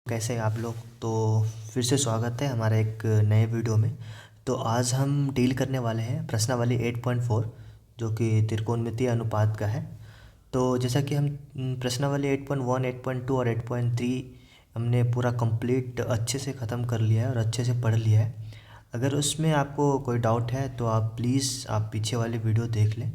कैसे हैं आप लोग। तो फिर से स्वागत है हमारे एक नए वीडियो में। तो आज हम डील करने वाले हैं प्रश्नावली 8.4 जो कि त्रिकोणमितीय अनुपात का है। तो जैसा कि हम प्रश्नावली 8.1, 8.2 और 8.3 हमने पूरा कंप्लीट अच्छे से ख़त्म कर लिया है और अच्छे से पढ़ लिया है। अगर उसमें आपको कोई डाउट है तो आप प्लीज़ आप पीछे वाली वीडियो देख लें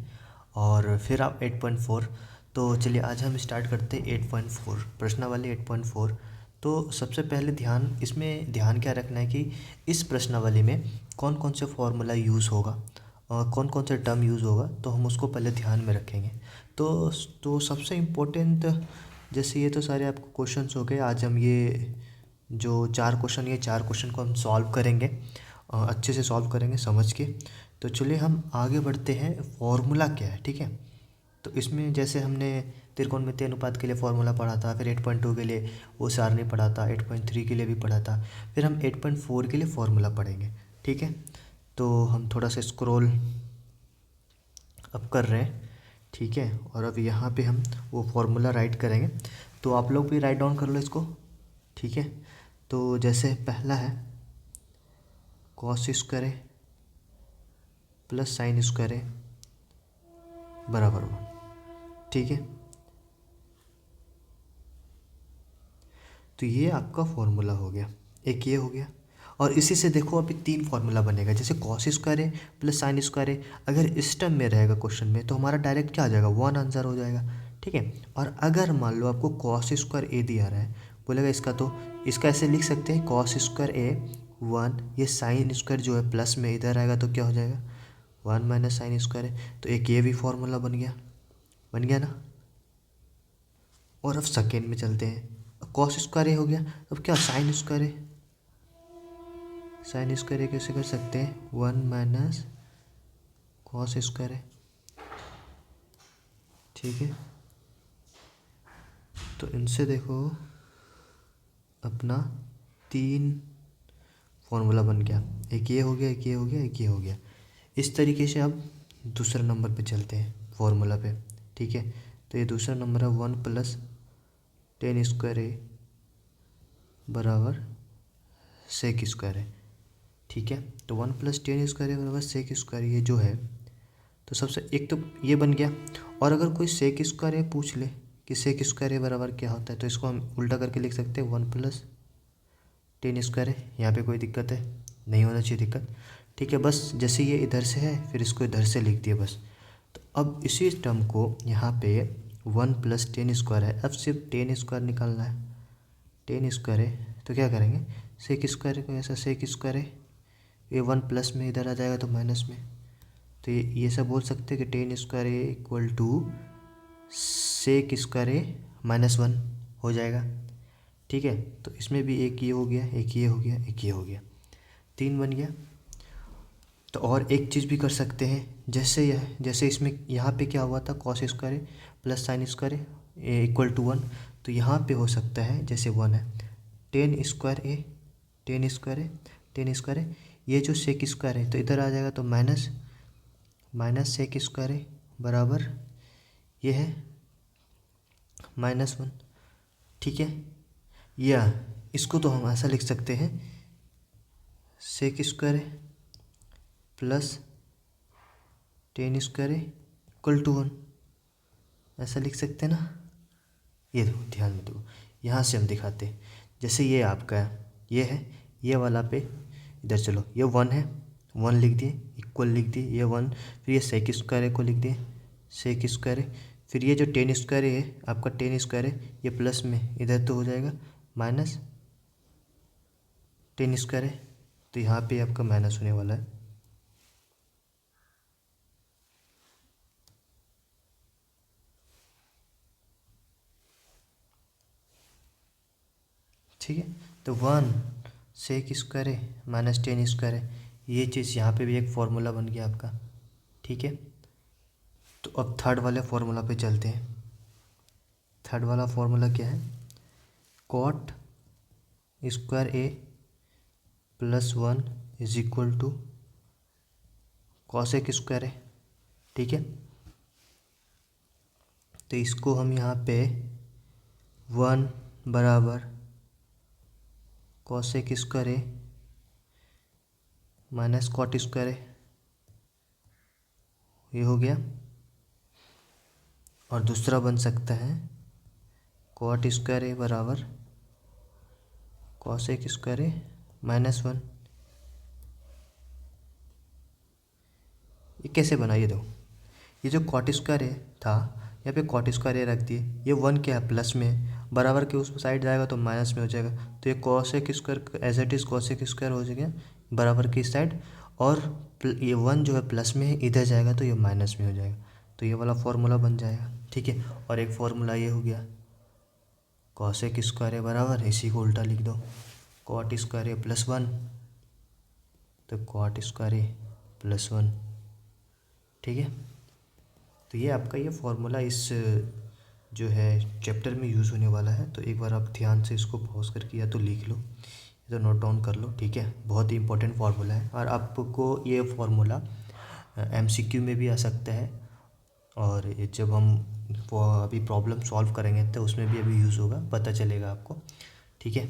और फिर आप 8.4। तो चलिए आज हम स्टार्ट करते हैं 8.4 प्रश्नावली 8.4। तो सबसे पहले ध्यान क्या रखना है कि इस प्रश्नावली में कौन कौन से फॉर्मूला यूज़ होगा और कौन कौन से टर्म यूज़ होगा, तो हम उसको पहले ध्यान में रखेंगे। तो सबसे इम्पोर्टेंट, जैसे ये तो सारे आपको क्वेश्चंस हो गए। आज हम ये चार क्वेश्चन को हम सॉल्व करेंगे, अच्छे से सॉल्व करेंगे समझ के। तो चलिए हम आगे बढ़ते हैं। फॉर्मूला क्या है, ठीक है। तो इसमें जैसे हमने त्रिकोणमितीय अनुपात के लिए फॉर्मूला पढ़ा था, फिर 8.2 के लिए वो सारणी पढ़ा था, 8.3 के लिए भी पढ़ा था, फिर हम 8.4 के लिए फॉर्मूला पढ़ेंगे, ठीक है। तो हम थोड़ा सा स्क्रॉल अप कर रहे हैं, ठीक है। और अब यहाँ पे हम वो फॉर्मूला राइट करेंगे। तो आप लोग भी राइट डाउन कर लो इसको, ठीक है। तो जैसे पहला है cos square plus sine square बराबर 1, ठीक है। तो ये आपका फॉर्मूला हो गया, एक ये हो गया। और इसी से देखो अभी तीन फार्मूला बनेगा। जैसे कॉस स्क्वायर है प्लस साइन स्क्वायर है, अगर इस टर्म में रहेगा क्वेश्चन में तो हमारा डायरेक्ट क्या आ जाएगा, 1 आंसर हो जाएगा, ठीक है। और अगर मान लो आपको कॉस स्क्वायर ए दिया रहा है, बोलेगा इसका, तो इसका ऐसे लिख सकते हैं कॉस स्क्वायर ए 1, ये साइन स्क्वायर जो है प्लस में इधर आएगा तो क्या हो जाएगा 1 माइनस साइन स्क्वायर है। तो एक ये भी फॉर्मूला बन गया ना। और अब सेकेंड में चलते हैं। कॉस स्क्वायर ए हो गया, अब क्या साइन स्क्वायर है, साइन स्क्वायर कैसे कर सकते हैं 1 माइनस कॉस स्क्वायर है, ठीक है। तो इनसे देखो अपना तीन फॉर्मूला बन गया, एक ये हो गया, एक ये हो गया, एक ये हो गया। इस तरीके से अब दूसरे नंबर पे चलते हैं फॉर्मूला पे, ठीक है। तो ये दूसरा नंबर है 1 प्लस टेन स्क्वायर ए बराबर सेक स्क्वायर है, ठीक है। तो 1 प्लस टेन स्क्वायर ए बराबर सेक स्क्वायर, ये जो है तो सबसे एक तो ये बन गया। और अगर कोई सेक स्क्वायर ए पूछ ले कि सेक स्क्वायर ए बराबर क्या होता है, तो इसको हम उल्टा करके लिख सकते हैं 1 प्लस टेन स्क्वायर है। यहाँ पे कोई दिक्कत है, नहीं होना चाहिए दिक्कत, ठीक है। बस जैसे ये इधर से है फिर इसको इधर से लिख दिया बस। तो अब इसी टर्म को यहाँ पे 1 प्लस टेन स्क्वायर है, अब सिर्फ टेन स्क्वायर निकालना है। टेन स्क्वायर है तो क्या करेंगे, सेक स्क्वायर को ऐसा सेक स्क्वायर है, ये 1 प्लस में इधर आ जाएगा तो माइनस में। तो ये सब बोल सकते हैं कि ten square A equal to sec square A minus 1 हो जाएगा, ठीक है। तो इसमें भी एक ये हो गया, एक ये हो गया, एक ये हो गया, तीन बन गया। तो और एक चीज़ भी कर सकते हैं, जैसे इसमें यहाँ पे क्या हुआ था cos square A plus sine square A equal to 1, तो यहाँ पे हो सकता है जैसे 1 है टेन स्क्वायर ए, टेन स्क्वायर है, टेन स्क्वायर है, ये जो सेक स्क्वायर है तो इधर आ जाएगा तो माइनस माइनस सेक स्क्वायर है बराबर ये है -1, ठीक है। या इसको तो हम ऐसा लिख सकते हैं सेक स्क्वायर है प्लस टेन स्क्वायर है इक्वल टू 1, ऐसा लिख सकते हैं ना। ये देखो ध्यान में दो, यहाँ से हम दिखाते हैं। जैसे ये आपका है, ये है, ये वाला पे इधर चलो, ये 1 है, 1 लिख दिए, इक्वल लिख दिए, ये 1, फिर ये सेक स्क्वायर को लिख दिए, सेक स्क्वायर है, फिर ये जो टेन स्क्वायर है आपका टेन स्क्वायर है, ये प्लस में इधर तो हो जाएगा माइनस टेन स्क्वायर है, तो यहाँ पे आपका माइनस होने वाला है, ठीक है। तो 1 सेक स्क्वायर है माइनस टेन स्क्वायर है, ये चीज़ यहाँ पे भी एक फॉर्मूला बन गया आपका, ठीक है। तो अब थर्ड वाले फॉर्मूला पे चलते हैं। थर्ड वाला फॉर्मूला क्या है, cot square A plus 1 is equal to cosec square है, ठीक है। तो इसको हम यहाँ पे 1 बराबर cosec square A minus cot square ए, ये हो गया। और दूसरा बन सकता है कॉट स्क्वायर ए बराबर cosec square A minus one. ये कैसे बना, ये दो, ये जो कॉट स्क्वायर ए था यहाँ पे कॉट स्क्वायर ए रख दिए, ये वन क्या है प्लस में है, बराबर के उस साइड जाएगा तो माइनस में हो जाएगा, तो ये cosec square as it is cosec square हो जाएगा बराबर की साइड, और ये वन जो है प्लस में है इधर जाएगा तो ये माइनस में हो जाएगा, तो ये वाला फॉर्मूला बन जाएगा। ठीक है, और एक फॉर्मूला ये हो गया कॉसेक स्क्वायर ए बराबर, इसी को उल्टा लिख दो, cot square A plus one, तो cot square A plus one. ठीक है, तो ये आपका ये फॉर्मूला इस जो है चैप्टर में यूज़ होने वाला है, तो एक बार आप ध्यान से इसको पॉज करके या तो लिख लो या तो नोट डाउन कर लो। ठीक है, बहुत ही इंपॉर्टेंट फार्मूला है, और आपको ये फार्मूला एमसीक्यू में भी आ सकता है, और ये जब हम अभी प्रॉब्लम सॉल्व करेंगे तो उसमें भी अभी यूज़ होगा, पता चलेगा आपको। ठीक है,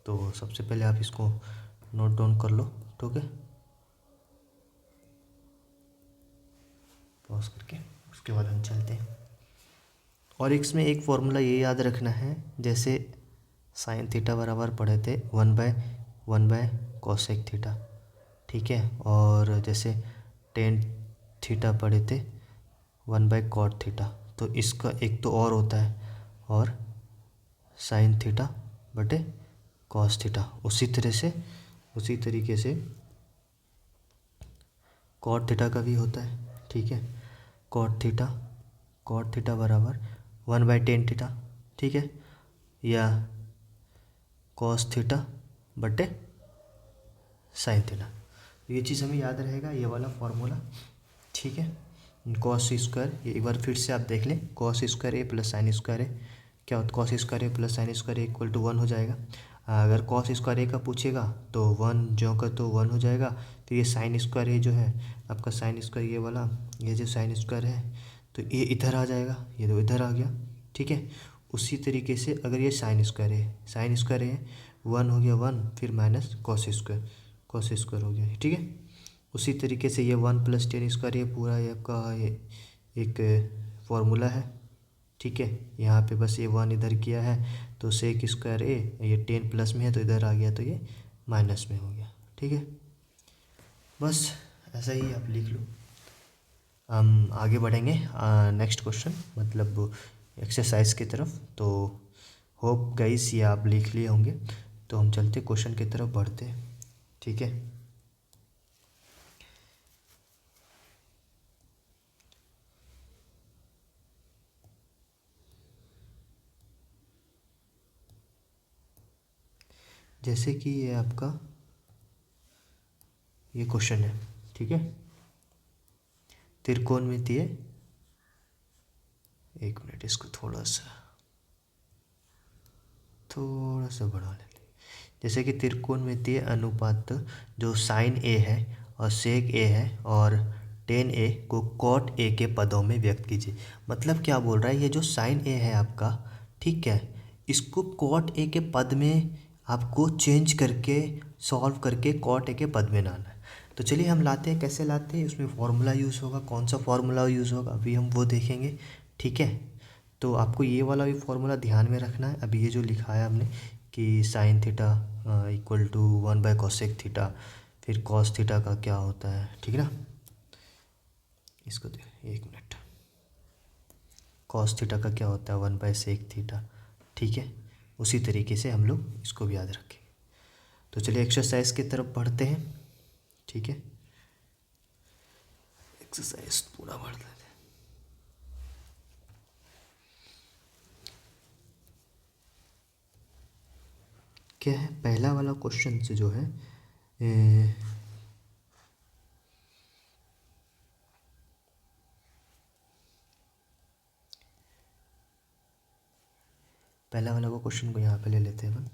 तो सबसे पहले आप इसको नोट डाउन कर लो। ठीक है, पॉज करके उसके बाद हम चलते हैं। और इसमें एक फॉर्मूला ये याद रखना है, जैसे साइन थीटा बराबर पढ़े थे वन बाय कोसेक थीटा। ठीक है, और जैसे टेन थीटा पढ़े थे वन बाय कॉट थीटा, तो इसका एक तो और होता है, और साइन थीटा बटे कॉस थीटा। उसी तरीके से कॉट थीटा का भी होता है। ठीक है, कॉट थीटा बराबर वन बाई टेन थीटा। ठीक है, या कॉस थीटा बटे साइन थीटा, ये चीज़ हमें याद रहेगा, ये वाला फॉर्मूला। ठीक है, कॉस स्क्वायर, ये एक बार फिर से आप देख लें, cos square A plus sine square A क्या होता है, cos square A plus sine square A equal to one हो जाएगा। अगर कॉस स्क्वायर ए का पूछेगा तो वन जो का तो वन हो जाएगा, तो ये साइन स्क्वायर ए जो है आपका साइन स्क्वायर ये वाला, ये जो साइन स्क्वायर है तो ये इधर आ जाएगा, ये तो इधर आ गया। ठीक है, उसी तरीके से अगर ये साइन स्क्वायर है वन हो गया वन, फिर माइनस कॉस स्क्वायर हो गया। ठीक है, उसी तरीके से ये वन प्लस टेन स्क्वायर, ये पूरा ये आपका ये एक फॉर्मूला है। ठीक है, यहाँ पे बस ये वन इधर किया है तो सेक स्क्वायर ए, ये टेन प्लस में है तो इधर आ गया तो ये माइनस में हो गया। ठीक है, बस ऐसा ही आप लिख लो। हम आगे बढ़ेंगे नेक्स्ट क्वेश्चन मतलब एक्सरसाइज की तरफ, तो होप गाइस ये आप लिख लिए होंगे, तो हम चलते क्वेश्चन की तरफ बढ़ते हैं। ठीक है, जैसे कि ये आपका ये क्वेश्चन है। ठीक है, त्रिकोणमितीय, एक मिनट इसको थोड़ा सा बढ़ा लेते, जैसे कि त्रिकोणमितीय अनुपात जो साइन ए है और सेक ए है और टेन ए को कॉट ए के पदों में व्यक्त कीजिए। मतलब क्या बोल रहा है, ये जो साइन ए है आपका, ठीक है, इसको कॉट ए के पद में आपको चेंज करके सॉल्व करके कॉट ए के पद में लाना है। तो चलिए हम लाते हैं, कैसे लाते हैं, उसमें फॉर्मूला यूज़ होगा, कौन सा फॉर्मूला यूज़ होगा अभी हम वो देखेंगे। ठीक है, तो आपको ये वाला भी फॉर्मूला ध्यान में रखना है। अभी ये जो लिखा है हमने कि sine theta equal to one by cosec theta, फिर कॉस थीटा का क्या होता है, ठीक है ना, इसको दे एक मिनट, कॉस थीटा का क्या होता है वन बाय सेक थीटा। ठीक है, उसी तरीके से हम लोग इसको भी याद रखेंगे। तो चलिए एक्सरसाइज की तरफ बढ़ते हैं। ठीक है, एक्सरसाइज पूरा बढ़ लेते हैं। क्या है पहला वाला क्वेश्चन से जो है पहला वाला को क्वेश्चन को यहाँ पे ले लेते हैं अपन।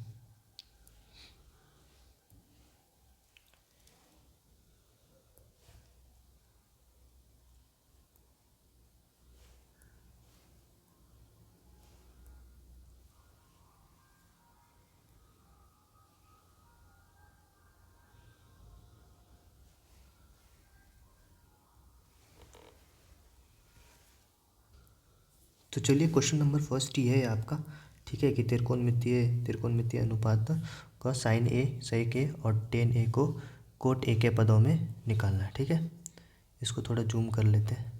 तो चलिए क्वेश्चन नंबर फर्स्ट ये है आपका, ठीक है, कि त्रिकोणमितीय अनुपात का साइन ए सेक ए और टेन ए को कोट ए के पदों में निकालना है। ठीक है, इसको थोड़ा जूम कर लेते हैं।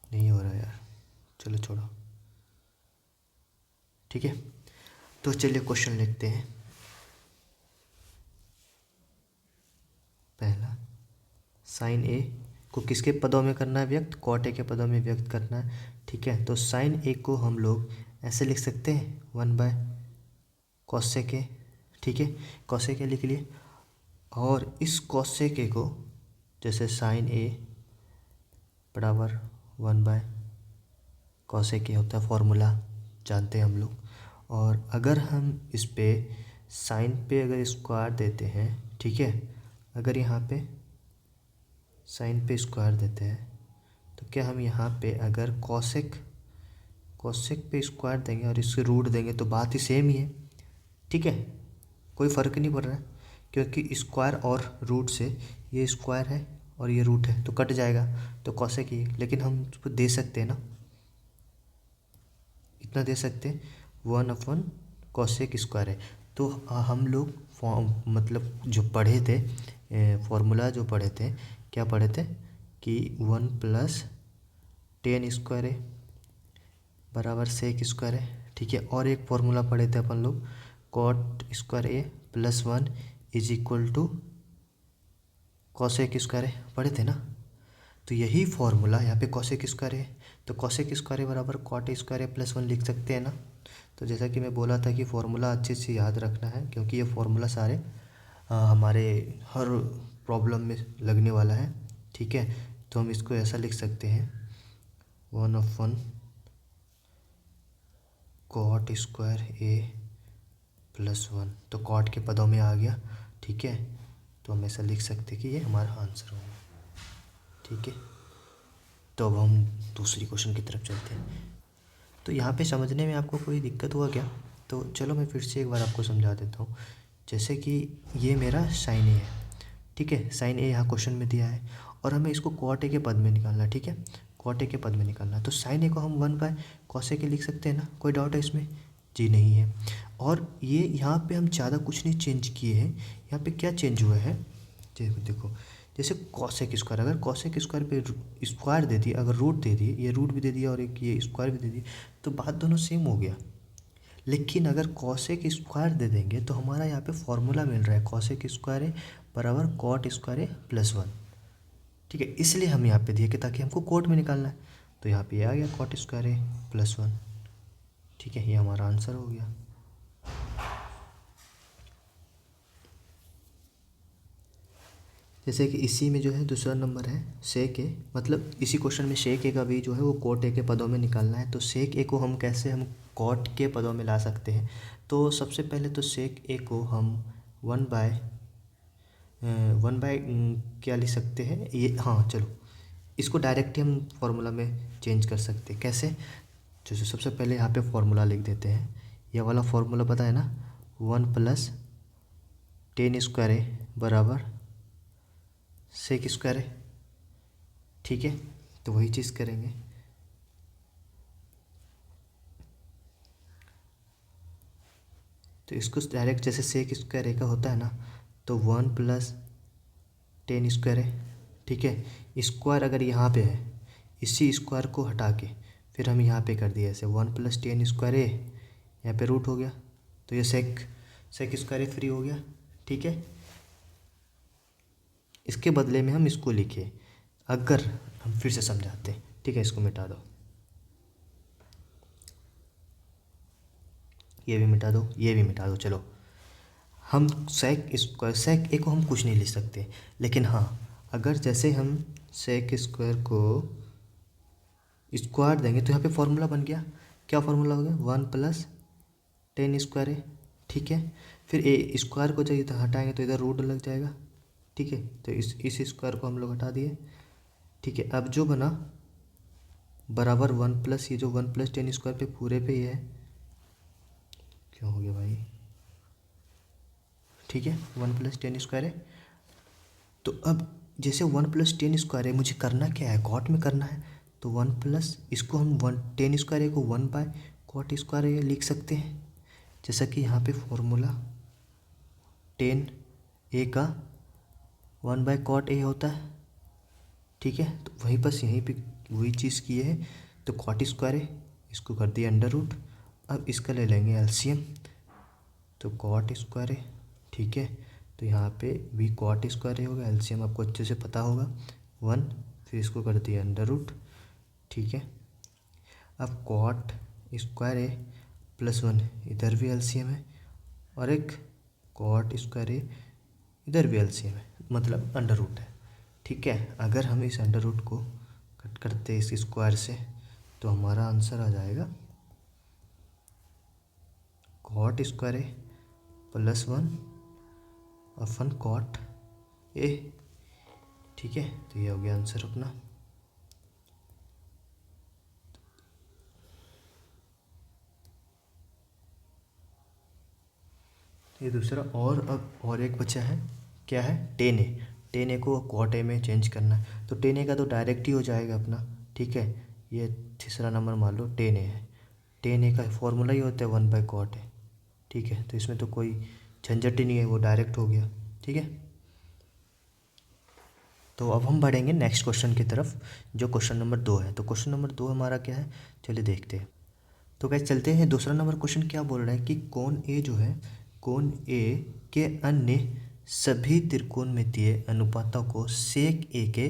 नहीं हो रहा यार, चलो छोड़ो। ठीक है, तो चलिए क्वेश्चन लिखते हैं। पहला, साइन ए को किसके पदों में करना है व्यक्त? कॉट ए के पदों में व्यक्त करना है। ठीक है, तो साइन ए को हम लोग ऐसे लिख सकते हैं, 1/cos ए। ठीक है, cos ए लिख लिए, और इस cos ए को जैसे साइन ए बराबर 1/cos ए होता है, फॉर्मूला जानते हैं हम लोग। और अगर हम इस पे साइन पे अगर स्क्वायर देते हैं, ठीक है, अगर यहाँ पे साइन पे स्क्वायर देते हैं तो क्या हम यहाँ पे अगर कॉसेक पे स्क्वायर देंगे और इससे रूट देंगे तो बात ही सेम ही है। ठीक है, कोई फ़र्क नहीं पड़ रहा है, क्योंकि स्क्वायर और रूट से ये स्क्वायर है और ये रूट है तो कट जाएगा, तो कॉसेक ही। लेकिन हम उसको दे सकते हैं ना, इतना दे सकते हैं, 1/cosec स्क्वायर है। तो हम लोग मतलब जो पढ़े थे, फॉर्मूला जो पढ़े थे, क्या पढ़े थे कि 1+tan स्क्वायर है बराबर सेक स्क्वायर है। ठीक है, और एक फॉर्मूला पढ़े थे अपन लोग, cot square A plus 1 is equal to cosec square है, पढ़े थे ना। तो यही फॉर्मूला यहाँ पे कॉसेक स्क्वायर है, तो कॉसेक स्क्वायर बराबर कॉट स्क्वायर है प्लस 1 लिख सकते हैं ना। तो जैसा कि मैं बोला था कि फॉर्मूला अच्छे से याद रखना है, क्योंकि ये फॉर्मूला सारे हमारे हर प्रॉब्लम में लगने वाला है। ठीक है, तो हम इसको ऐसा लिख सकते हैं, 1/1 कॉट स्क्वायर ए प्लस 1, तो कॉट के पदों में आ गया। ठीक है, तो हम ऐसा लिख सकते हैं कि ये हमारा आंसर होगा। ठीक है, तो अब हम दूसरी क्वेश्चन की तरफ चलते हैं। तो यहाँ पे समझने में आपको कोई दिक्कत हुआ क्या? तो चलो मैं फिर से एक बार आपको समझा देता हूँ। जैसे कि ये मेरा साइन ए है, ठीक है, साइन ए यहाँ क्वेश्चन में दिया है और हमें इसको कॉट ए के पद में निकालना है। ठीक है, कॉट ए के पद में निकालना है, तो साइन ए को हम 1/cos ए लिख सकते हैं ना, कोई डाउट है इसमें? जी नहीं है। और ये यहाँ पे हम ज़्यादा कुछ नहीं चेंज किए हैं, यहाँ पे क्या चेंज हुआ है, देखो जैसे कॉसेक स्क्वायर, अगर कॉसेक स्क्वायर पे स्क्वायर दे दी, अगर रूट दे दी, ये रूट भी दे दिया और एक ये स्क्वायर भी दे दी, तो बात दोनों सेम हो गया। लेकिन अगर कॉसेक स्क्वायर दे देंगे तो हमारा यहाँ पे फॉर्मूला मिल रहा है, कॉसेक स्क्वायर है बराबर कॉट स्क्वायर है प्लस 1। ठीक है, इसलिए हम यहाँ पे दिए कि ताकि हमको कोट में निकालना है, तो यहाँ पे आ गया कॉट स्क्वायर है प्लस 1। ठीक है, ये हमारा आंसर हो गया। जैसे कि इसी में जो है दूसरा नंबर है सेक ए, मतलब इसी क्वेश्चन में सेक ए का भी जो है वो कोट ए के पदों में निकालना है। तो सेक ए को हम कैसे हम कॉट के पदों में ला सकते हैं? तो सबसे पहले तो सेक ए को हम 1/1 क्या लिख सकते हैं ये, हाँ चलो इसको डायरेक्ट ही हम फॉर्मूला में चेंज कर सकते हैं। कैसे? जैसे सबसे पहले यहाँ पे फॉर्मूला लिख देते हैं, ये वाला फॉर्मूला पता है ना, 1+tan स्क्वायर ए बराबर सेक स्क्वायर है। ठीक है, तो वही चीज़ करेंगे। तो इसको डायरेक्ट जैसे सेक स्क्वायर ए का होता है ना, तो 1+tan स्क्वायर है। ठीक है, स्क्वायर अगर यहाँ पे है, इसी स्क्वायर को हटा के फिर हम यहाँ पे कर दिए ऐसे 1+tan स्क्वायर ए, यहाँ पे रूट हो गया, तो ये सेक स्क्वायर ए फ्री हो गया। ठीक है, इसके बदले में हम इसको लिखे, अगर हम फिर से समझाते हैं। ठीक है, इसको मिटा दो, ये भी मिटा दो, ये भी मिटा दो। चलो हम सेक ए को हम कुछ नहीं लिख सकते, लेकिन हाँ अगर जैसे हम सेक स्क्वायर को स्क्वायर देंगे तो यहाँ पे फॉर्मूला बन गया, क्या फॉर्मूला हो गया, 1+tan स्क्वायर है। ठीक है, फिर ए स्क्वायर को जब इधर हटाएंगे तो इधर रूट लग जाएगा। ठीक है, तो इस स्क्वायर को हम लोग हटा दिए। ठीक है, अब जो बना बराबर 1+ ये जो 1+tan स्क्वायर पे पूरे पे ही है, क्यों हो गया भाई? ठीक है, 1+tan स्क्वायर है। तो अब जैसे 1+10² है, मुझे करना क्या है, कॉट में करना है, तो 1+ इसको हम 10² को 1/cot² लिख सकते हैं। जैसा कि यहाँ पे फॉर्मूला 10a का 1/cot होता है, ठीक है। तो वहीं बस यहीं पे वही चीज़ की है, तो cot², इसको कर दिया अंडर रूट। अब इसका ले लेंगे एलसीएम, तो cot², ठीक है। तो यहाँ पे भी cot² होगा, एलसीएम आपको अच्छे से पता होगा 1, फिर इसको कर दिया अंडर रूट, ठीक है। अब cot² +1 इधर भी एलसीएम है, और एक cot² इधर भी एलसीएम है, मतलब अंडर रूट है, ठीक है। अगर हम इस अंडर रूट को कट करते हैं इस स्क्वायर से, तो हमारा आंसर आ जाएगा cot² +1 अपन cot a, ठीक है। तो ये हो गया आंसर अपना। ये दूसरा, और अब और एक बचा है, क्या है, 10a। 10a को cot a में चेंज करना है, तो 10a का तो डायरेक्ट ही हो जाएगा अपना, ठीक है। ये तीसरा नंबर मान लो 10a है, 10a का फॉर्मूला ही होता है 1/cot a, ठीक है। तो इसमें तो कोई झंझट ही नहीं है, वो डायरेक्ट हो गया, ठीक है। तो अब हम बढ़ेंगे नेक्स्ट क्वेश्चन की तरफ, जो क्वेश्चन नंबर 2 है। तो क्वेश्चन नंबर 2 हमारा क्या है, चलिए देखते हैं। तो कैसे चलते हैं, दूसरा नंबर क्वेश्चन क्या बोल रहा है कि कोण ए जो है, कोण ए के अन्य सभी त्रिकोणमितीय अनुपातों को सेक ए के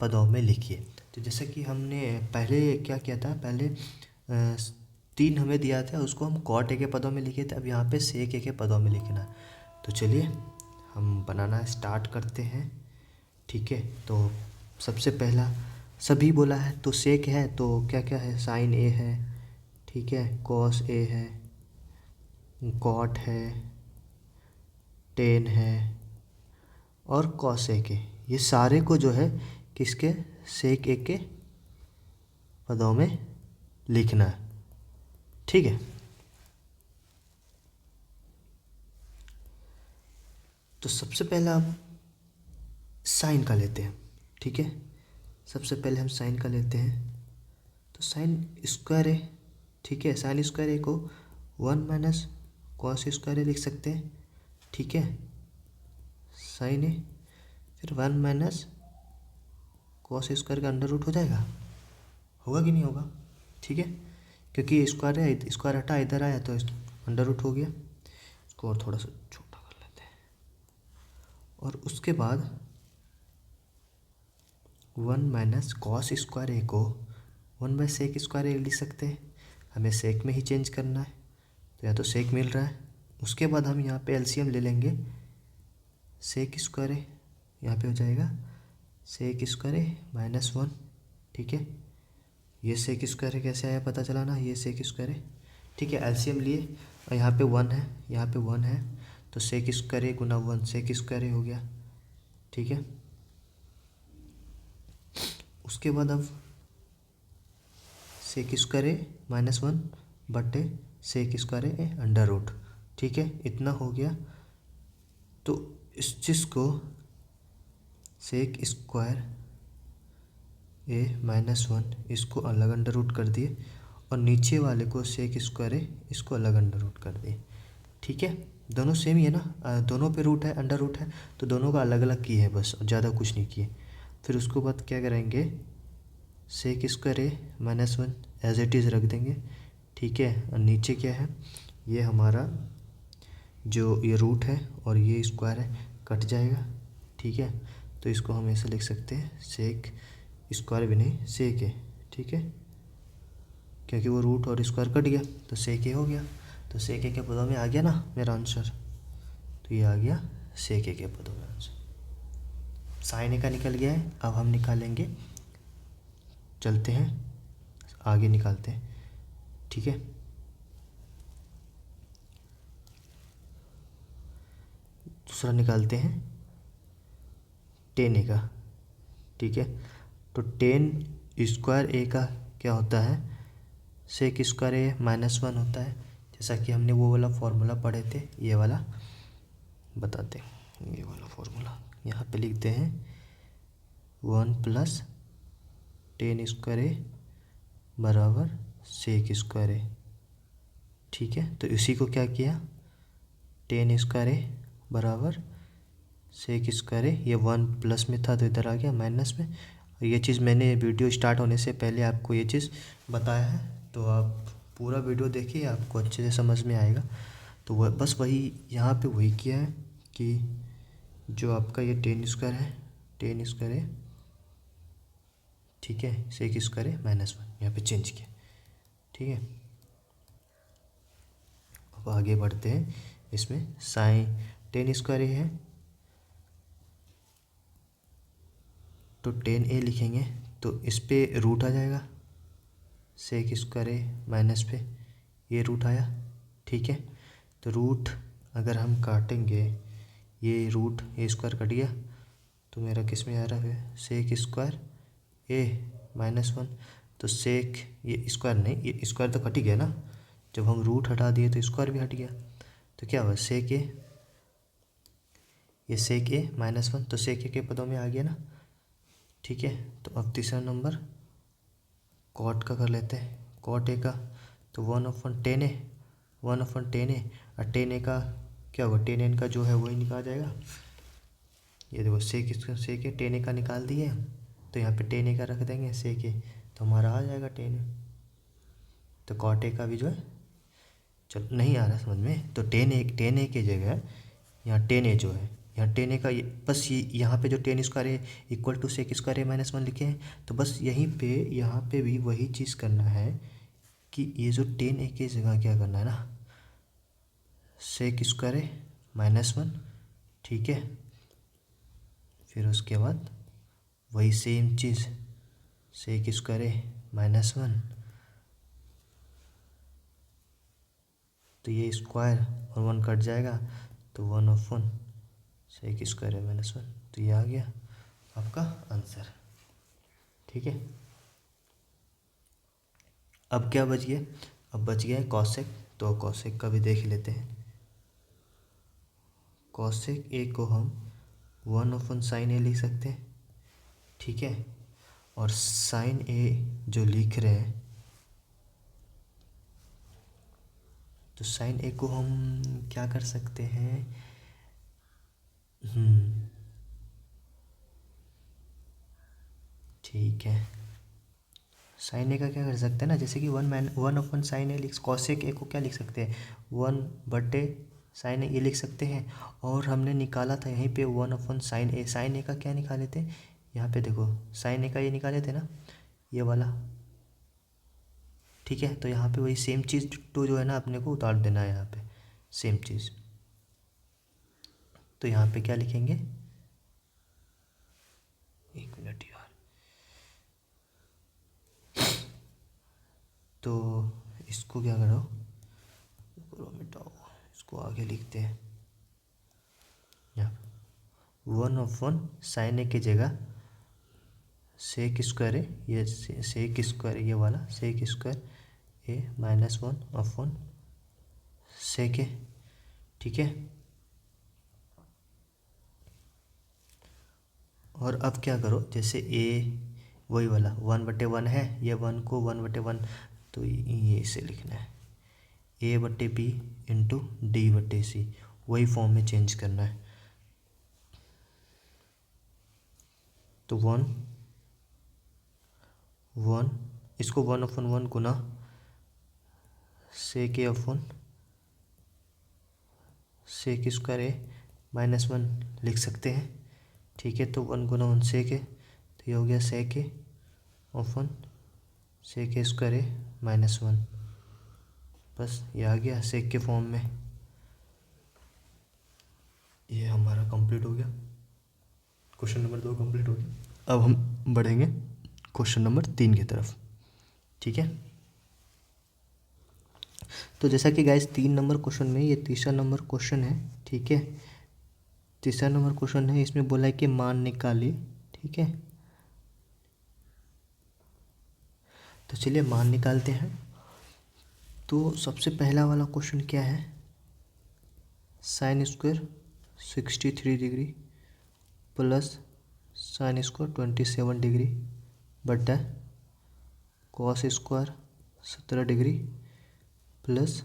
पदों में लिखिए। तो जैसे कि हमने पहले क्या किया था, पहले 3 हमें दिया था, उसको हम cot a के पदों में लिखे थे, अब यहाँ पे सेक ए के पदों में लिखना है। तो चलिए हम बनाना स्टार्ट करते हैं, ठीक है। तो सबसे पहला सभी बोला है, तो सेक है तो क्या क्या है, साइन ए है, ठीक है, कॉस ए है, कॉट है, टेन है, और कॉस ए के, ये सारे को जो है किसके, सेक ए के पदों में लिखना है, ठीक है। तो सबसे पहला हम साइन का लेते हैं, ठीक है। सबसे पहले हम साइन का लेते हैं, तो साइन स्क्वायर ए, ठीक है, साइन स्क्वायर ए को 1 - cos² लिख सकते हैं, ठीक है। साइन ए, फिर 1 - cos² का अंडर रूट हो जाएगा, होगा कि नहीं होगा, ठीक है। क्योंकि स्क्वायर है, स्क्वायर हटा इधर आया तो अंडर रूट हो गया। इसको और थोड़ा सा छोटा कर लेते हैं, और उसके बाद 1 - cos² को 1/sec² लिख सकते हैं, हमें सेक में ही चेंज करना है, तो या तो सेक मिल रहा है। उसके बाद हम यहाँ पे एलसीएम ले लेंगे, sec², यहाँ पे हो जाएगा sec² -1, ठीक है। ये sec² कैसे आया पता चला ना, ये sec², ठीक है। एलसीएम लिए, और यहाँ पे 1 है, यहाँ पे 1 है, तो sec² × 1 sec² हो गया, ठीक है। उसके बाद अब sec² -1 बटे sec² अंडर रूट, ठीक है, इतना हो गया। तो इस चीज़ को sec² a -1 इसको अलग अंडर रूट कर दिए, और नीचे वाले को sec² इसको अलग अंडर रूट कर दिए, ठीक है। दोनों सेम ही है ना, दोनों पे रूट है, अंडर रूट है, तो दोनों का अलग अलग किए है बस, ज़्यादा कुछ नहीं किए। फिर उसके बाद क्या करेंगे, sec² a -1 as it is रख देंगे, ठीक है। और नीचे क्या है, ये हमारा जो ये रूट है और ये स्क्वायर है, कट जाएगा, ठीक है। तो इसको हम ऐसे लिख सकते हैं, sec² भी नहीं, sec a, ठीक है, क्योंकि वो रूट और स्क्वायर कट गया, तो sec a हो गया। तो sec a के पदों में आ गया ना मेरा आंसर, तो ये आ गया sec a के पदों में आंसर। साइन ए का निकल गया है, अब हम निकालेंगे, चलते हैं आगे निकालते हैं, ठीक है। दूसरा निकालते हैं 10a का, ठीक है। तो 10² a का क्या होता है, sec² a -1 होता है, जैसा कि हमने वो वाला फॉर्मूला पढ़े थे, ये वाला बताते हैं। ये वाला फॉर्मूला यहाँ पे लिखते हैं, 1 प्लस टेन स्क्वायर ए बराबर सेक स्क्वायर ए। ठीक है, तो इसी को क्या किया, टेन स्क्वायर ए बराबर सेक स्क्वायर ए, ये 1 प्लस में था तो इधर आ गया माइनस में। और ये चीज़ मैंने वीडियो स्टार्ट होने से पहले आपको ये चीज़ बताया है, तो आप पूरा वीडियो देखिए, आपको अच्छे से समझ में आएगा। तो वह बस वही यहाँ पे वही किया है कि जो आपका ये टेन स्क्वायर है, टेन स्क्वायर है, ठीक है, सेक स्क्वायर है माइनस 1 यहाँ पे चेंज किया। ठीक है, अब आगे बढ़ते हैं। इसमें साइन टेन स्क्वायर है तो टेन ए लिखेंगे, तो इस पे रूट आ जाएगा, सेक स्क्वायर ए माइनस पे ये रूट आया। ठीक है, तो रूट अगर हम काटेंगे, ये रूट ए स्क्वायर कट गया, तो मेरा किस में आ रहा है, सेक स्क्वायर ए माइनस 1। तो सेक ये स्क्वायर नहीं, ये स्क्वायर तो कट ही गया ना, जब हम रूट हटा दिए तो स्क्वायर भी हट गया। तो क्या हुआ, सेक ए, ये सेक ए माइनस 1, तो सेक ए के पदों में आ गया ना। ठीक है, तो अब तीसरा नंबर कॉट का कर लेते हैं, कॉट ए का, तो 1/10 ए, 1/10 ए, और 10 ए का क्या होगा, 10 एन का जो है वही निकाल जाएगा। ये देखो सेक सेक ए 10 ए का निकाल दिए, तो यहाँ पे 10 ए का रख देंगे सेक ए, तो हमारा आ जाएगा 10 ए। तो कॉट ए का भी जो है, चलो नहीं आ रहा समझ में, तो 10 ए की जगह यहाँ 10 ए जो है, यहाँ 10 ए का बस ये यहाँ पे जो 10 स्क्वायर है equal to sec square A minus 1 लिखे हैं। तो बस यहीं पे यहाँ पे भी वही चीज़ करना है कि ये जो 10 ए की जगह क्या करना है ना, सेक स्क्वायर ए माइनस 1। ठीक है, फिर उसके बाद वही same cheese, sec square A minus 1, तो ये स्क्वायर और 1 कट जाएगा, तो 1/1 सेक स्क्वायर ए माइनस 1, तो ये आ गया आपका आंसर। ठीक है, अब क्या बच गया, अब बच गया है कॉसेक, तो कॉसेक का भी देख लेते हैं। कॉसेक ए को हम 1/sin ए लिख सकते हैं। ठीक है, और साइन ए जो लिख रहे हैं, तो साइन ए को हम क्या कर सकते हैं, ठीक है, साइन ए का क्या कर सकते हैं ना, जैसे कि 1/sin ए लिख, कॉसेक ए को क्या लिख सकते हैं, 1/sin ए लिख सकते हैं। और हमने निकाला था यहीं पे 1/sin ए, साइन ए का क्या निकाले थे, यहाँ पे देखो साइन ए का ये निकाले थे ना, ये वाला। ठीक है, तो यहाँ पे वही सेम चीज़ टू जो है ना अपने को उतार देना है यहाँ पे, सेम चीज़। तो यहाँ पे क्या लिखेंगे, एक मिनट यार, तो इसको क्या करो, मिटाओ, इसको आगे लिखते हैं। यहाँ 1/sin ए की जगह सेक स्क्वायर है, ये सेक स्क्वायर, ये वाला सेक स्क्वायर ए माइनस 1/, सेक ए। ठीक है, और अब क्या करो, जैसे ए वही वाला 1/1 है, ये 1 को 1/1, तो ये इसे लिखना है a/b इंटू d/c, वही फॉर्म में चेंज करना है। तो 1 इसको 1/1 गुना सेक ए/, सेक स्क्वायर ए माइनस 1 लिख सकते हैं। ठीक है, तो 1 गुना 1 सेक ए, तो ये हो गया सेक ए/, सेक ए स्क्वायर ए माइनस 1, बस ये आ गया सेक के फॉर्म में। ये हमारा कंप्लीट हो गया, क्वेश्चन नंबर 2 कंप्लीट हो गया। अब हम बढ़ेंगे क्वेश्चन नंबर 3 की तरफ। ठीक है, तो जैसा कि गाइस 3 नंबर क्वेश्चन में ये तीसरा नंबर क्वेश्चन है। ठीक है, तीसरा नंबर क्वेश्चन है, इसमें बोला है कि मान निकालिए। ठीक है, तो चलिए मान निकालते हैं। तो सबसे पहला वाला क्वेश्चन क्या है, sine square 63 degree plus sine square 27 degree बटा cos square 17 degree plus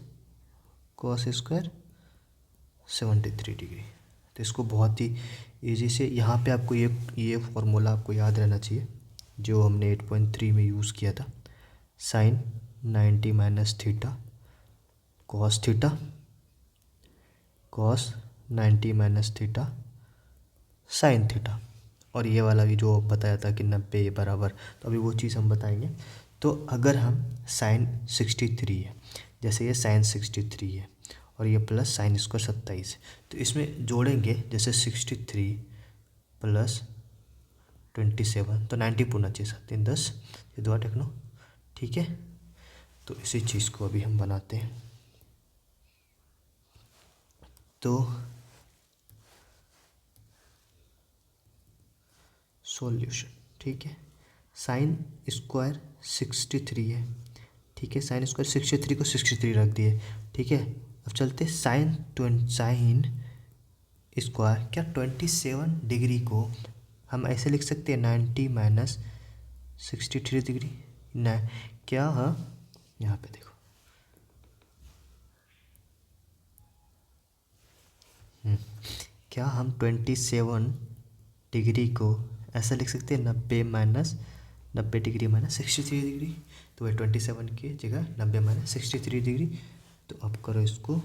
cos square 73 degree. तो इसको बहुत ही इजी से यहाँ पे आपको ये फॉर्मूला आपको याद रहना चाहिए जो हमने 8.3 में यूज़ किया था। Sine 90 minus theta cos theta, cos 90 minus theta sine theta, और ये वाला भी जो बताया था कि 90 बराबर, तो अभी वो चीज़ हम बताएंगे। तो अगर हम साइन 63 है, जैसे ये साइन 63 है और ये प्लस साइन स्क्वायर 27, तो इसमें जोड़ेंगे जैसे 63 प्लस 27 तो 90 पूर्ण चाहिए, 7 10 ये दो टेक लो, ठीक है। तो इसी चीज़ को अभी हम बनाते हैं। तो सॉल्यूशन, ठीक है, साइन स्क्वायर 63 है, ठीक है, साइन स्क्वायर 63 को 63 रख दिए, ठीक है। अब चलते साइन स्क्वायर क्या 27 डिग्री को हम ऐसे लिख सकते हैं 90 माइनस 63 डिग्री न क्या, हाँ यहाँ पे देखो क्या हम 27 डिग्री को ऐसा लिख सकते हैं 90 डिग्री माइनस 63 डिग्री, तो वह 27 की जगह 90 माइनस 63 डिग्री। तो अब करो इसको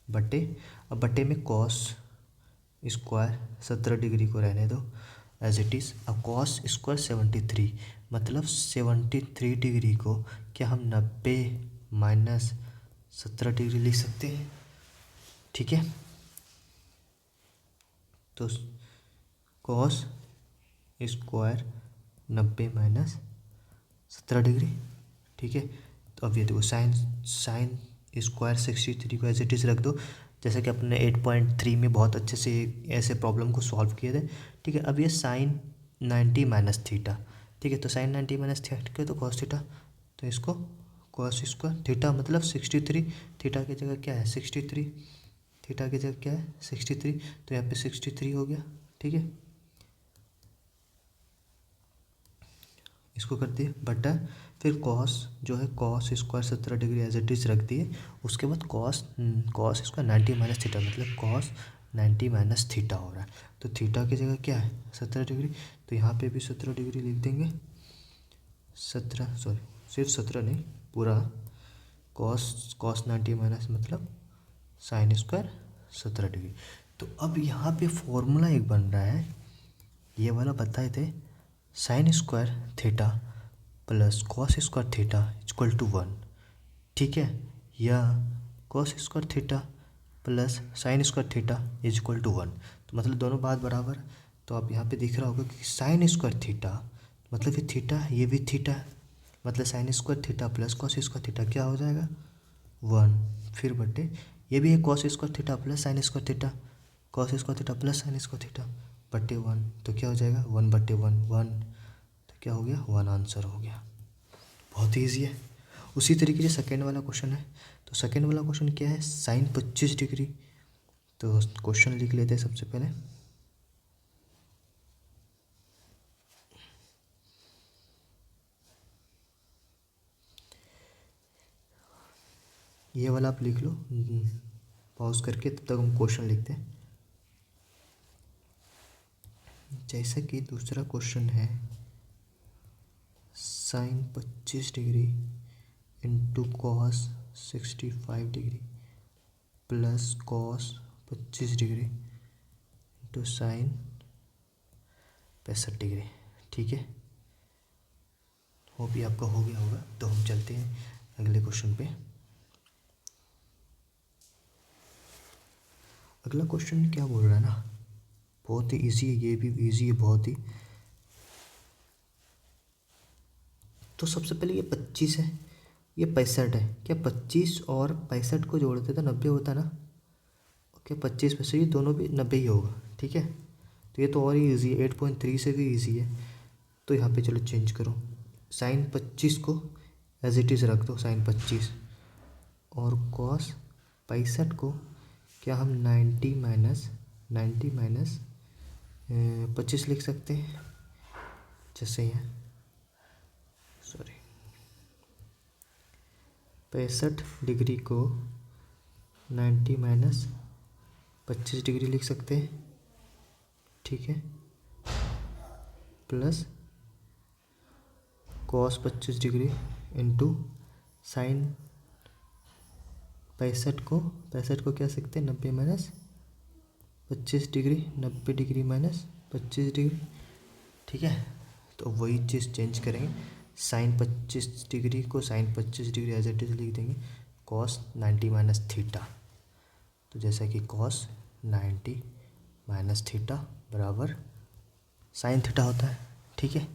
बटे, अब बटे में कॉस स्क्वायर 17 डिग्री को रहने दो एज इट इज़। अब कॉस स्क्वायर 73 मतलब 73 डिग्री को क्या हम 90 माइनस 17 डिग्री लिख सकते हैं, ठीक है। तो कॉस स्क्वायर 90 माइनस 17 डिग्री, ठीक है। तो अब ये देखो साइन स्क्वायर 63 को एज इट इज़ रख दो, जैसे कि अपने 8.3 में बहुत अच्छे से ऐसे प्रॉब्लम को सॉल्व किए थे, ठीक है। अब ये साइन 90 माइनस थीटा, ठीक है, तो साइन 90 माइनस थीटा तो कॉस थीटा, तो इसको कॉस स्क्वायर थीटा मतलब 63, थीटा की जगह क्या है 63, थीटा की जगह क्या है 63, तो यहाँ पे 63 हो गया, ठीक है। इसको कर दिए बटा फिर कॉस जो है cos square 17 degree as it is रख दिए, उसके बाद कॉस स्क्वायर 90 माइनस थीटा मतलब कॉस 90 माइनस थीटा हो रहा है, तो थीटा की जगह क्या है 17 डिग्री, तो यहाँ पे भी 17 डिग्री लिख देंगे, 17 सॉरी सिर्फ 17 नहीं पूरा, कॉस 90 माइनस मतलब साइन स्क्वायर 17 डिग्री। तो अब यहाँ पे फॉर्मूला एक बन रहा है, ये वाला बताए थे sine square theta plus cos square theta equal to 1, ठीक है, या cos square theta plus sine square theta is equal to 1, तो मतलब दोनों बात बराबर। तो आप यहाँ पे दिख रहा होगा कि साइन स्क्वायर थीटा मतलब ये थीटा ये भी थीटा, मतलब sign square theta plus cos square theta क्या हो जाएगा 1, फिर बटे ये भी है cos square theta plus sine square theta, cos square theta plus sine square theta बटे 1, तो क्या हो जाएगा 1 बटे 1 1, तो क्या हो गया 1 आंसर हो गया। बहुत ईजी है। उसी तरीके से सेकेंड वाला क्वेश्चन है, तो सेकेंड वाला क्वेश्चन क्या है साइन 25 डिग्री, तो क्वेश्चन लिख लेते हैं सबसे पहले। ये वाला आप लिख लो पॉज करके, तब तक हम क्वेश्चन लिखते हैं। जैसा कि दूसरा क्वेश्चन है sine 25 degree into cos 65 degree plus cos 25 degree into sine 65 degree, ठीक है। वो भी आपका हो गया होगा, तो हम चलते हैं अगले क्वेश्चन पे। अगला क्वेश्चन क्या बोल रहा है ना, बहुत ही इजी है, ये भी इजी है बहुत ही। तो सबसे पहले ये 25 है, ये 65 है, क्या 25 और 65 को जोड़ते तो 90 होता ना, ओके 25 में से ये दोनों भी 90 ही होगा, ठीक है। तो ये तो और ही ईजी है, 8.3 से भी ईजी है। तो यहाँ पे चलो चेंज करो, साइन 25 को एज इट इज़ रख दो साइन 25, और कॉस 65 को क्या हम 90 माइनस 25 लिख सकते हैं, जैसे ही है, सॉरी 65 डिग्री को 90 माइनस 25 डिग्री लिख सकते हैं, ठीक है, plus cos 25 degree into sine 65 को क्या सकते हैं 90 minus 25 degree, 90 degree minus 25 degree, ठीक है। तो वही चीज़ चेंज करेंगे, साइन 25 डिग्री को sine 25 degree as it is लिख देंगे, कॉस 90 माइनस थीटा। तो जैसा कि कॉस 90 माइनस थीटा बराबर साइन थीटा होता है, ठीक है।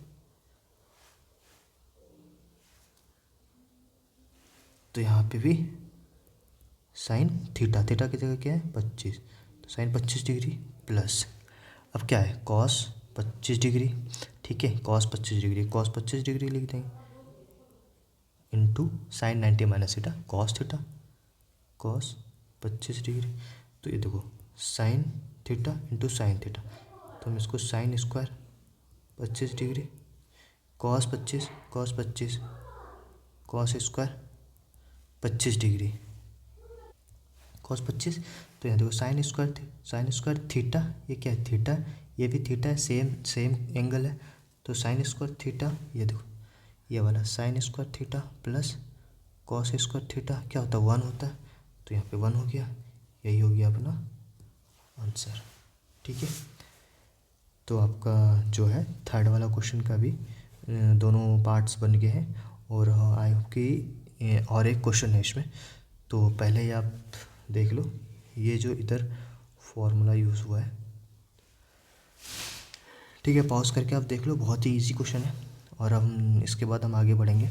तो यहाँ पे भी साइन थीटा, थीटा की जगह क्या है 25, तो साइन 25 डिग्री प्लस, अब क्या है कॉस 25 डिग्री, ठीक है, कॉस 25 डिग्री, कॉस 25 डिग्री लिख देंगे into sine 90 minus theta cos theta, cos 25 degree. तो ये देखो sine theta into sine theta, तो हम इसको sine square 25 degree cos 25 cos square 25 degree cos 25। तो यहाँ देखो साइन स्क्वायर थीटा, ये क्या है थीटा, ये भी थीटा है, सेम सेम एंगल है, तो साइन स्क्वायर थीटा, ये देखो ये वाला sign square theta plus cos square theta क्या होता है 1 होता है, तो यहाँ पे 1 हो गया, यही हो गया अपना आंसर, ठीक है। तो आपका जो है थर्ड वाला क्वेश्चन का भी दोनों पार्ट्स बन गए हैं, और आई होप कि और एक क्वेश्चन है इसमें, तो पहले ही आप देख लो, ये जो इधर फॉर्मूला यूज़ हुआ है, ठीक है, पॉज करके आप देख लो, बहुत ही इजी क्वेश्चन है, और हम इसके बाद हम आगे बढ़ेंगे।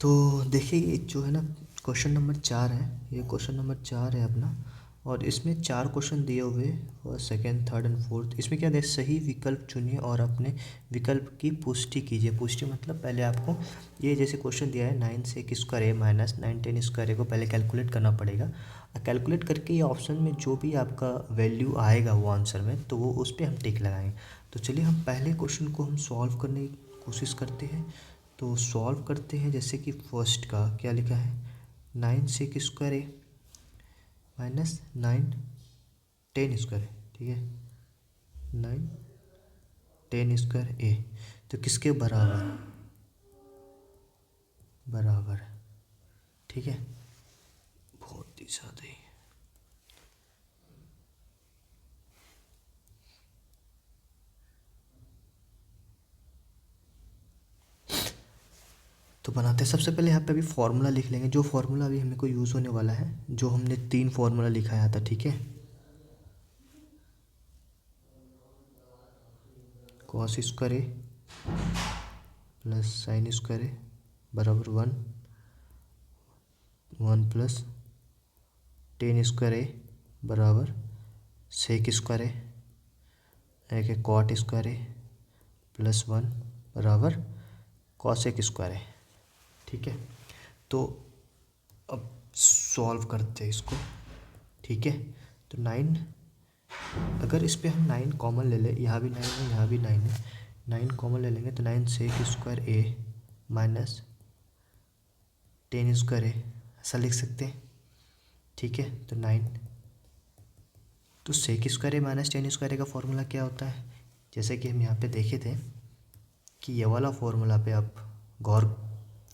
तो देखिए ये जो है ना क्वेश्चन नंबर 4 है, ये क्वेश्चन नंबर 4 है अपना, और इसमें 4 क्वेश्चन दिए हुए, first second third and fourth. इसमें क्या है सही विकल्प चुनिए और अपने विकल्प की पुष्टि कीजिए। पुष्टि मतलब पहले आपको ये जैसे क्वेश्चन दिया है 9 सेक square A minus 9 ten square ए को पहले कैलकुलेट करना पड़ेगा, कैलकुलेट करके ये ऑप्शन में जो भी आपका वैल्यू आएगा वो आंसर में, तो वो उस पर हम टिक लगाएंगे। तो चलिए हम पहले क्वेश्चन को हम सॉल्व करने की कोशिश करते हैं। तो सॉल्व करते हैं, जैसे कि फर्स्ट का क्या लिखा है 9 सेक square A minus 9 ten square है, ठीक है, 9 टेन स्क्वायर ए, तो किसके बराबर, ठीक है, बहुत ही ज़्यादा ही। तो बनाते हैं, सबसे पहले यहाँ पे अभी फॉर्मूला लिख लेंगे, जो फॉर्मूला अभी हमें को यूज़ होने वाला है, जो हमने 3 फॉर्मूला लिखाया था, ठीक है, cos square A plus sine square ए बराबर 1 प्लस टेन स्क्वायर ए बराबर सेक स्क्वायर ए, एक है कॉट स्क्वायर ए प्लस 1 बराबर कॉसेक स्क्वायर ए, ठीक है। तो अब सॉल्व करते हैं इसको, ठीक है। तो 9, अगर इस पर हम 9 कॉमन ले लें, यहाँ भी 9 है यहाँ भी 9 है, 9 कॉमन ले लेंगे तो 9 सेक square A minus ten square ए, ऐसा लिख सकते हैं, ठीक है। तो 9, तो सेक square A minus ten square ए का फॉर्मूला क्या होता है, जैसे कि हम यहाँ पे देखे थे कि ये वाला फॉर्मूला पे आप गौर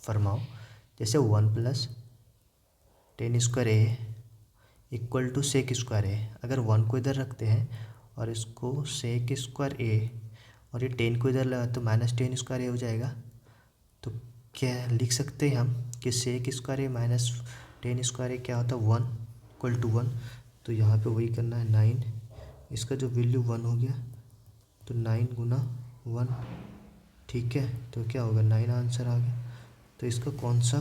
फरमाओ, जैसे 1 plus tan square A equal to sec square A, अगर 1 को इधर रखते हैं और इसको सेक स्क्वायर ए और ये 10 को इधर लगा तो माइनस टेन स्क्वायर ए हो जाएगा। तो क्या लिख सकते हैं हम कि सेक square A minus ten square A क्या होता है 1 इक्वल टू 1। तो यहाँ पे वही करना है 9, इसका जो वैल्यू 1 हो गया, तो 9 गुना 1, ठीक है, तो क्या होगा 9 आंसर आ गया। तो इसका कौन सा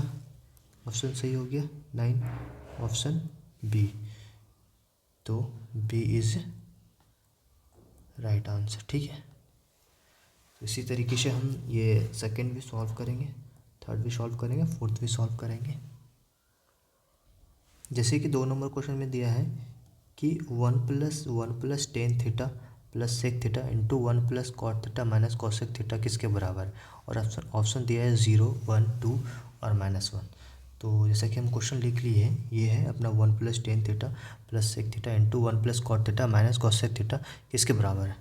ऑप्शन सही हो गया 9, ऑप्शन बी। तो बी इज़ राइट आंसर, ठीक है। तो इसी तरीके से हम ये सेकंड भी सॉल्व करेंगे, थर्ड भी सॉल्व करेंगे, फोर्थ भी सॉल्व करेंगे। जैसे कि 2 नंबर क्वेश्चन में दिया है कि 1 plus tan theta plus sec theta into 1 plus cot theta minus cosec theta किसके बराबर है? और ऑप्शन दिया है 0, 1, 2 और -1। तो जैसा कि हम क्वेश्चन लिख लिए हैं, ये है अपना 1 plus tan theta plus sec theta into 1 plus cot theta minus cosec theta किसके बराबर है।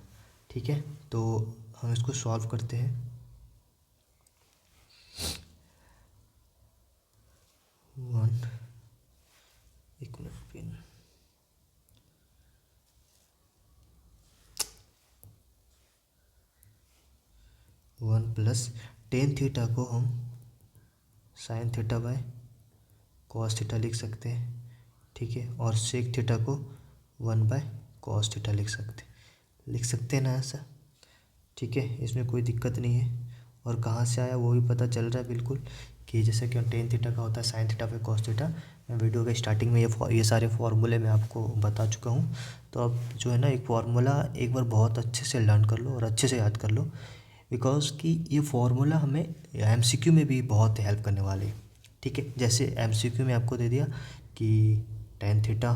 ठीक है, तो हम इसको सॉल्व करते हैं। 1, एक minute pen, 1 plus tan theta को हम sine theta by cos theta लिख सकते हैं। ठीक है, और सेक थीटा को 1 बाय कॉस थीटा लिख सकते हैं ना ऐसा। ठीक है, इसमें कोई दिक्कत नहीं है। और कहाँ से आया वो भी पता चल रहा है बिल्कुल, कि जैसे कि टेन थीटा का होता है sign theta by cos theta. मैं वीडियो के स्टार्टिंग में ये सारे फार्मूले मैं आपको बता चुका हूँ। तो अब जो है ना, एक फार्मूला एक बार बहुत अच्छे से लर्न कर लो और अच्छे से याद कर लो, बिकॉज कि ये फार्मूला हमें एमसीक्यू में भी बहुत हेल्प करने वाले हैं। ठीक है, जैसे एमसीक्यू में आपको दे दिया कि tan theta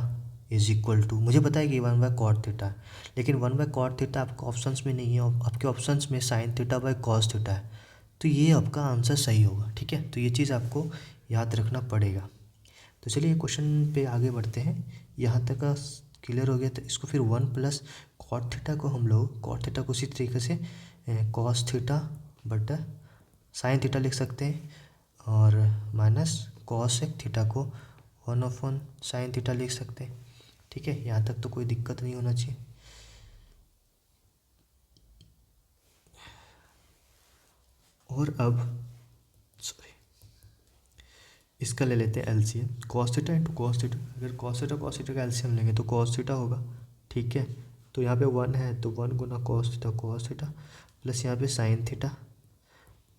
is equal to, मुझे पता है कि 1 बाय कॉट थीटा है, लेकिन 1 बाय कॉट थीटा आपके ऑप्शंस में नहीं है, आपके ऑप्शंस में sign theta by cos theta है। तो ये आपका आंसर सही होगा। ठीक है, तो ये चीज़ आपको याद रखना पड़ेगा। तो चलिए क्वेश्चन पे आगे बढ़ते हैं। यहाँ तक का क्लियर हो गया, तो इसको फिर 1 प्लस कॉट थीटा को हम लोग कॉट थीटा को उसी तरीके से कॉस थीटा बटा साइन थीटा लिख सकते हैं, और माइनस कॉसेक थीटा को 1/1 साइन थीटा लिख सकते हैं। ठीक है, यहाँ तक तो कोई दिक्कत नहीं होना चाहिए। और अब सॉरी, इसका ले लेते हैं LCM, cos theta into cos theta. अगर कॉस थीटा का एलसीएम लेंगे तो कॉस थीटा होगा। ठीक है, तो यहाँ पे 1 है तो 1 गुना कॉस थीटा प्लस यहाँ पे साइन थीटा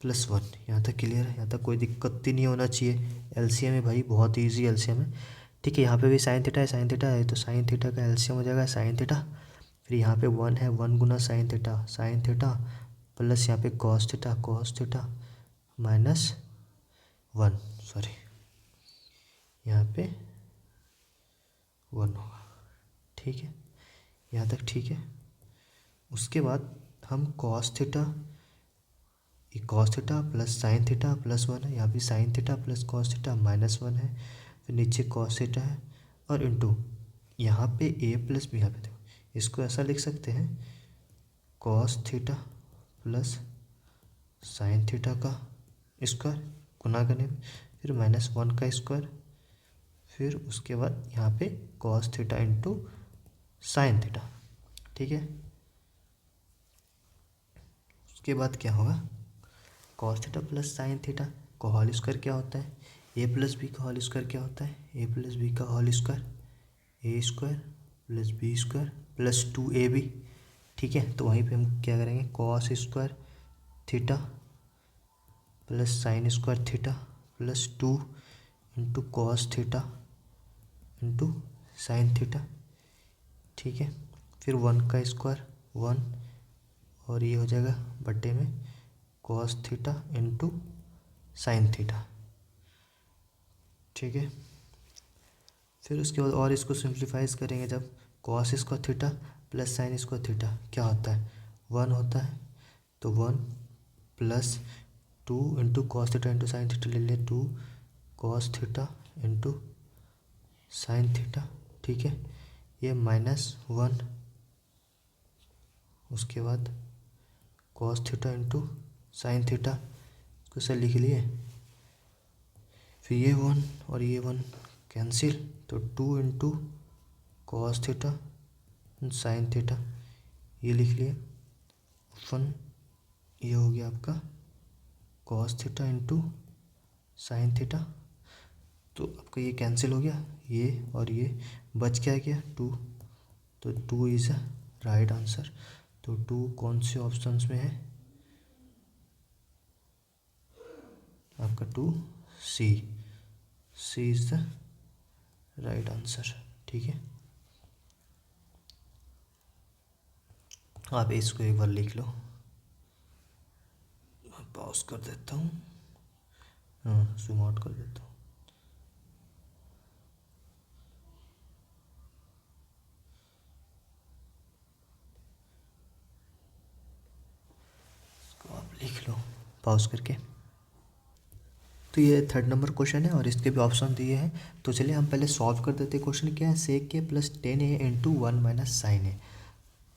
+1। यहाँ तक क्लियर है, यहाँ तक कोई दिक्कत ही नहीं होना चाहिए। एलसीएम है भाई, बहुत ईजी एलसीएम है। ठीक है, यहाँ पे भी साइन थीटा है तो साइन थीटा का एलसीएम हो जाएगा साइन थीटा। फिर यहाँ पे 1 है, 1 गुना साइन थीटा प्लस यहाँ पे कॉस थीटा -1, सॉरी यहाँ पे 1 होगा। ठीक है, यहाँ तक ठीक है। उसके बाद हम cos theta plus sine theta +1 है, यहाँ भी sine theta plus cos theta -1 है, फिर नीचे कॉस थीटा है, और इंटू यहाँ पे ए प्लस बी। यहाँ पे देखो, इसको ऐसा लिख सकते हैं, cos theta plus sine theta का स्क्वायर गुना करने में, फिर -1 का स्क्वायर, फिर उसके बाद यहाँ पे cos theta into sine theta. ठीक है, उसके बाद क्या होगा, cos theta plus sine theta का होल स्क्वायर क्या होता है, ए प्लस बी का होल स्क्वायर क्या होता है, ए प्लस बी का whole square A square plus B square plus 2ab। ठीक है, तो वहीं पे हम क्या करेंगे, cos square theta plus sine square theta plus 2 into cos theta into sine theta. ठीक है, फिर 1 का स्क्वायर 1, और ये हो जाएगा बट्टे में cos theta into sine theta. ठीक है, फिर उसके बाद और इसको सिंप्लीफाइज करेंगे, जब cos square theta plus sine square theta क्या होता है, 1 होता है, तो 1 plus 2 into cos theta into sine theta ले लें, 2 cos theta into sine theta. ठीक है, ये -1, उसके बाद cos theta into sine theta, इसको से लिख लिए, फिर ये 1 और ये 1 कैंसिल, तो 2 into cos theta sine theta, ये लिख लिए 1, ये हो गया आपका cos theta into sine theta. तो आपका ये कैंसिल हो गया, ये और ये बच क्या गया 2, तो 2 इज़ अ राइट आंसर। तो 2 कौन से ऑप्शंस में है, आपका 2 सी इज़ द राइट आंसर। ठीक है, आप इसको एक बार लिख लो, पॉज कर देता हूँ, हाँ जूम आउट कर देता हूँ। पॉज करके। तो ये थर्ड नंबर क्वेश्चन है और इसके भी ऑप्शन दिए हैं। तो चलिए हम पहले सॉल्व कर देते हैं। क्वेश्चन क्या है, सेक के plus 10a into 1 minus sine A.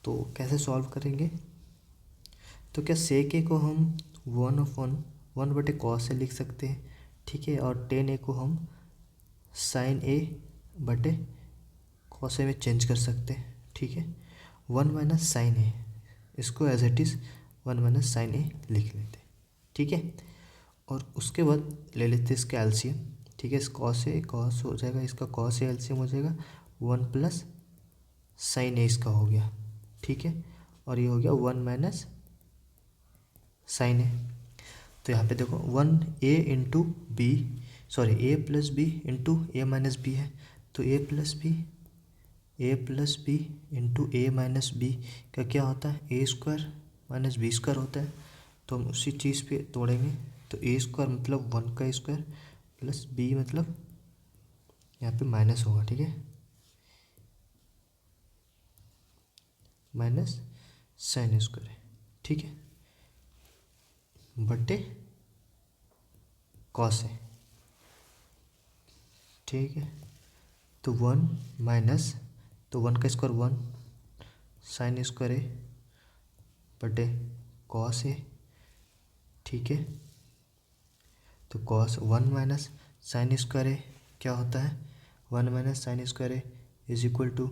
तो कैसे सॉल्व करेंगे, तो क्या सेक ए को हम 1/कॉस ए लिख सकते हैं, ठीक है, और 10a को हम साइन ए बटे कॉस ए में चेंज कर सकते हैं, ठीक है। 1 माइनस साइन ए, इसको as it is 1 minus sine A लिख लेते हैं, ठीक है। और उसके बाद ले लेते हैं इसका एलसीएम, ठीक है। इस कॉस ए कॉस हो जाएगा, इसका कॉस ए एलसीएम हो जाएगा 1 प्लस साइन ए इसका हो गया, ठीक है। और ये हो गया 1 माइनस साइन ए। तो यहाँ पे देखो 1a इंटू बी, सॉरी ए प्लस बी इंटू ए माइनस बी है। तो ए प्लस बी इंटू ए माइनस बी का क्या होता है, ए स्क्वायर माइनस बी स्क्वायर होता है। तो हम उसी चीज़ पे तोड़ेंगे। तो ए स्क्वायर मतलब 1 का स्क्वायर प्लस बी मतलब यहाँ पे माइनस होगा, ठीक है, माइनस साइन स्क्वायर है, ठीक है, बटे कॉस है, ठीक है। तो 1 माइनस, तो 1 का स्क्वायर 1 साइन स्क्वायर है बटे कॉस है, ठीक है। तो कॉस 1 माइनस साइन स्क्वायर है क्या होता है, 1 माइनस साइन स्क्वायर है इज इक्वल टू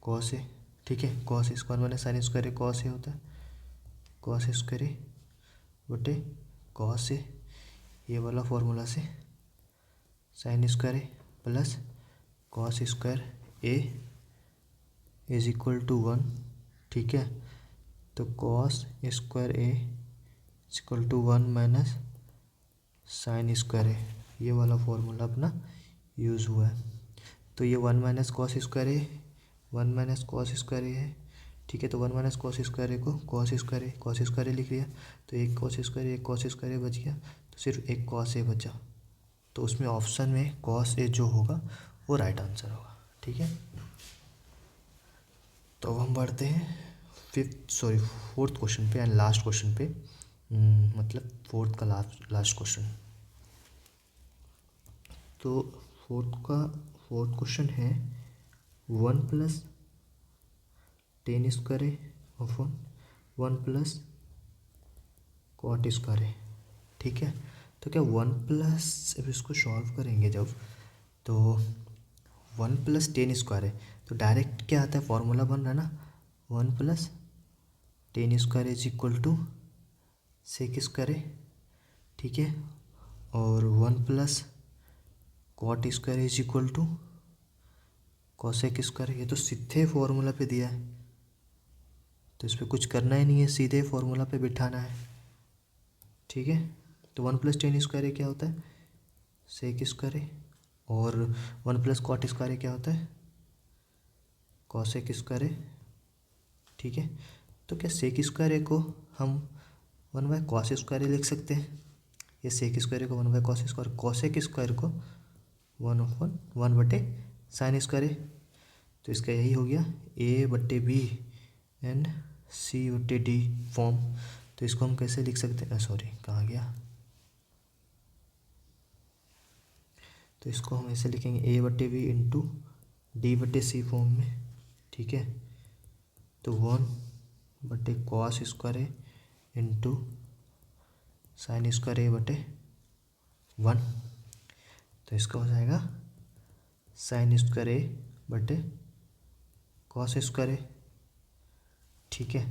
कॉस है, ठीक है। Cos square minus sine square है कॉस है होता है, कॉस स्क्वायर है बटे कॉस है, ये वाला फॉर्मूला से साइन स्क्वायर है plus cos square A is equal to 1, ठीक है। तो cos square A is equal to 1 minus sine square है, ये वाला फॉर्मूला अपना यूज़ हुआ है। तो ये 1 माइनस कॉस स्क्वायर है, 1 माइनस कॉस स्क्वायर है, ठीक है। तो 1 माइनस कॉस स्क्वायर को कॉस स्क्वायर लिख लिया। तो एक कॉस स्क्वायर बच गया, तो सिर्फ एक कॉस ए बचा। तो उसमें ऑप्शन में कॉस ए जो होगा वो राइट आंसर होगा, ठीक है। तो अब हम बढ़ते हैं फोर्थ क्वेश्चन पे एंड लास्ट क्वेश्चन पे, मतलब फोर्थ का लास्ट क्वेश्चन। तो फोर्थ क्वेश्चन है 1 प्लस 10 स्क्वायर है अपॉन 1 प्लस कॉट स्क्वायर है, ठीक है। तो क्या 1 प्लस, अब इसको सॉल्व करेंगे जब, तो 1 प्लस 10 स्क्वायर है तो डायरेक्ट क्या आता है, फॉर्मूला बन रहा है ना, 1 plus 10 square is equal to sec square है, ठीक है। और 1 plus cot square is equal to cosec square, ये तो सीधे फॉर्मूला पे दिया है, तो इस पर कुछ करना ही नहीं है, सीधे फॉर्मूला पे बिठाना है, ठीक है। तो 1 प्लस 10 स्क्वायर क्या होता है, सेक स्क्वायर, और 1 प्लस कॉट स्क्वायर क्या होता है, कॉसेक स्क्वायर, ठीक है। तो क्या सेक स्क्वायर को हम 1 बाय कॉस स्क्वायर लिख सकते हैं, ये सेक स्क्वायर को 1 by cos square, cosec square को 1 बटे साइन स्क्वायर। तो इसका यही हो गया ए बटे बी एंड सी बटे डी फॉर्म। तो इसको हम कैसे लिख सकते हैं, सॉरी कहाँ गया, तो इसको हम ऐसे लिखेंगे ए बटे बी इंटू डी बटे सी फॉर्म में, ठीक है। तो 1 बटे cos square into sine square A बटे 1। तो इसका हो जाएगा साइन स्क्वायर ए बटे कॉस स्क्वायर ए, ठीक है।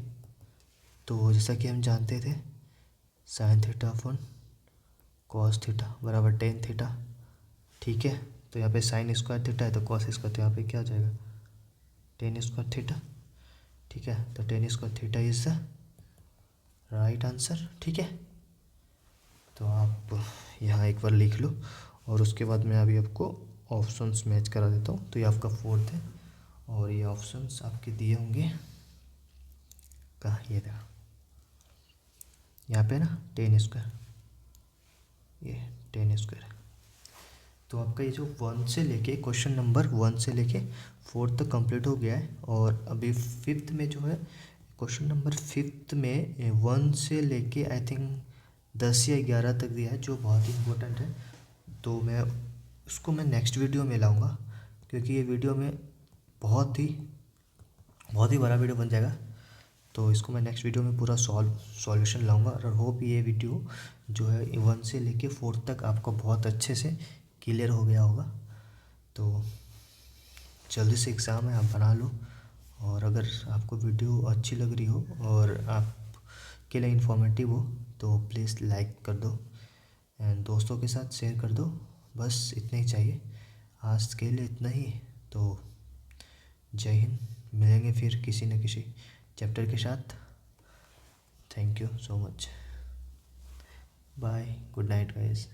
तो जैसा कि हम जानते थे sine theta upon cos theta बराबर टेन थीटा, ठीक है। तो यहाँ पे साइन स्क्वायर थीटा है तो कॉस स्क्वायर, तो यहाँ पे क्या हो जाएगा टेन स्क्वायर थीटा, ठीक है। तो ten square theta is the right answer, ठीक है। तो आप यहाँ एक बार लिख लो और उसके बाद मैं अभी आपको ऑप्शंस मैच करा देता हूँ। तो ये आपका फोर्थ है और ये ऑप्शंस आपके दिए होंगे कहाँ, ये देखो यहाँ पे ना 10 स्क्वायर, ये 10 स्क्वायर। तो आपका ये जो 1 से लेके क्वेश्चन नंबर 1 से लेके 4 तक कंप्लीट हो गया है। और अभी 5th में जो है क्वेश्चन नंबर 5th में 1 से लेके आई थिंक 10 या 11 तक दिया है, जो बहुत ही इम्पोर्टेंट है। तो मैं उसको नेक्स्ट वीडियो में लाऊंगा, क्योंकि ये वीडियो में बहुत ही बड़ा वीडियो बन जाएगा। तो इसको मैं नेक्स्ट वीडियो में पूरा सॉल्यूशन लाऊंगा, और होप ये वीडियो जो है 1 से लेके 4 तक आपको बहुत अच्छे से क्लियर हो गया होगा। तो जल्दी से एग्ज़ाम है, आप बना लो। और अगर आपको वीडियो अच्छी लग रही हो और आपके लिए इन्फॉर्मेटिव हो तो प्लीज़ लाइक कर दो एंड दोस्तों के साथ शेयर कर दो। बस इतना ही चाहिए, आज के लिए इतना ही। तो जय हिंद, मिलेंगे फिर किसी न किसी चैप्टर के साथ। Thank you so much, bye, good night guys.